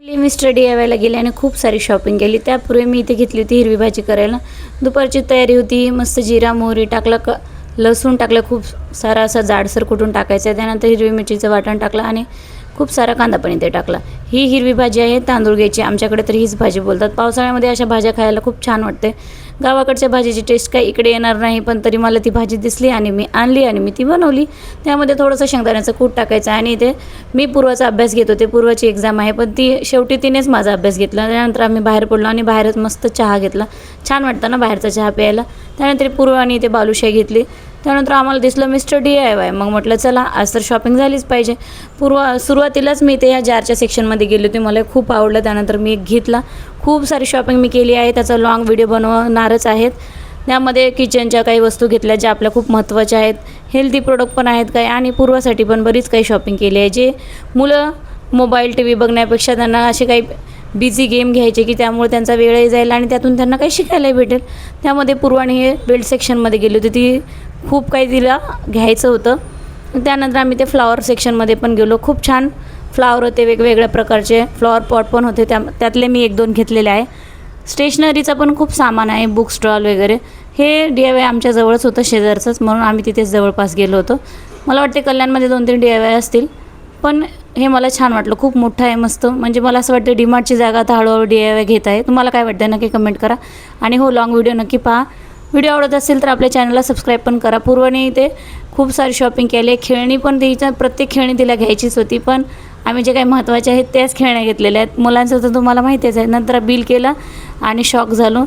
Mister DIYला गेले आणि खूप सारी शॉपिंग केली। त्यापूर्वी मी इथे घेतली होती हिरवी भाजी करायला। दुपारची तयारी होती, मस्त जिरा मोहरी टाकला, लसूण टाकलं, खूप सारा असा जाडसर कुटून टाकायचं। त्यानंतर हिरवी मिरचीचं वाटण टाकलं आणि खूप सारा कांदा पण इथे टाकला। ही हिरवी भाजी आहे तांदूळ घ्यायची, आमच्याकडे तर हीच भाजी बोलतात। पावसाळ्यामध्ये अशा भाज्या खायला खूप छान वाटते। गावाकडच्या भाजीची टेस्ट काही इकडे येणार नाही, पण तरी मला ती भाजी दिसली आणि मी आणली आणि मी ती बनवली। त्यामध्ये थोडंसं शेंगदाण्याचं कूट टाकायचं आणि इथे मी पूर्वाचा अभ्यास घेत होते। पूर्वाची एक्झाम आहे, पण ती शेवटी तिनेच माझा अभ्यास घेतला। त्यानंतर आम्ही बाहेर पडलो आणि बाहेरच मस्त चहा घेतला। छान वाटतं ना बाहेरचा चहा प्यायला। त्यानंतर पूर्वाने इथे बालुशाही घेतली। त्यानंतर आम्हाला दिसलं मिस्टर DIY, मग म्हटलं चला आज तर शॉपिंग झालीच पाहिजे। सुरुवातीलाच मी ते या जारच्या सेक्शनमध्ये गेले होते, मला खूप आवडलं। त्यानंतर मी एक घेतला। खूप सारी शॉपिंग मी केली आहे, त्याचा लॉंग व्हिडिओ बनवणारच आहेत। त्यामध्ये किचनच्या काही वस्तू घेतल्या ज्या आपल्या खूप महत्त्वाच्या आहेत, हेल्दी प्रोडक्ट पण आहेत काही, आणि पूर्वासाठी पण बरीच काही शॉपिंग केली आहे। जे मुलं मोबाईल TV बघण्यापेक्षा त्यांना असे काही बिझी गेम घ्यायचे की त्यामुळे त्यांचा वेळही जाईल आणि त्यातून त्यांना काही शिकायलाही भेटेल। त्यामध्ये पूर्वाने हे बेल्ट सेक्शनमध्ये गेली होती, ती खूप काही तिला घ्यायचं होतं। त्यानंतर आम्ही ते फ्लॉवर सेक्शनमध्ये पण गेलो। खूप छान फ्लॉवर होते, वेगवेगळ्या प्रकारचे फ्लॉवर पॉट पण होते, त्यातले मी 1-2 घेतलेले आहे। स्टेशनरीचं पण खूप सामान आहे, बुक स्टॉल वगैरे। हे DIY आमच्या जवळच होतं, शेजारचंच, म्हणून आम्ही तिथेच जवळपास गेलो होतो। मला वाटते कल्याणमध्ये 2-3 DIY असतील, पण हे मला छान वाटलं। खूप मोठं आहे, मस्त, म्हणजे मला असं वाटतं DMartची जागा आता हळूहळू DIY घेत आहे। तुम्हाला काय वाटतं नक्की कमेंट करा आणि हो, लॉंग व्हिडिओ नक्की पहा। व्हिडिओ आवडत असेल तर आपल्या चॅनलला सबस्क्राईब पण करा। पूर्वाने इथे खूप सारी शॉपिंग केली आहे। खेळणी पण तिच्या प्रत्येक खेळणी तिला घ्यायचीच होती, पण आम्ही जे काही महत्त्वाचे आहेत त्याच खेळण्या घेतलेल्या आहेत। मुलांचं तर तुम्हाला माहितीच आहे। नंतर बिल केलं आणि शॉक झालो,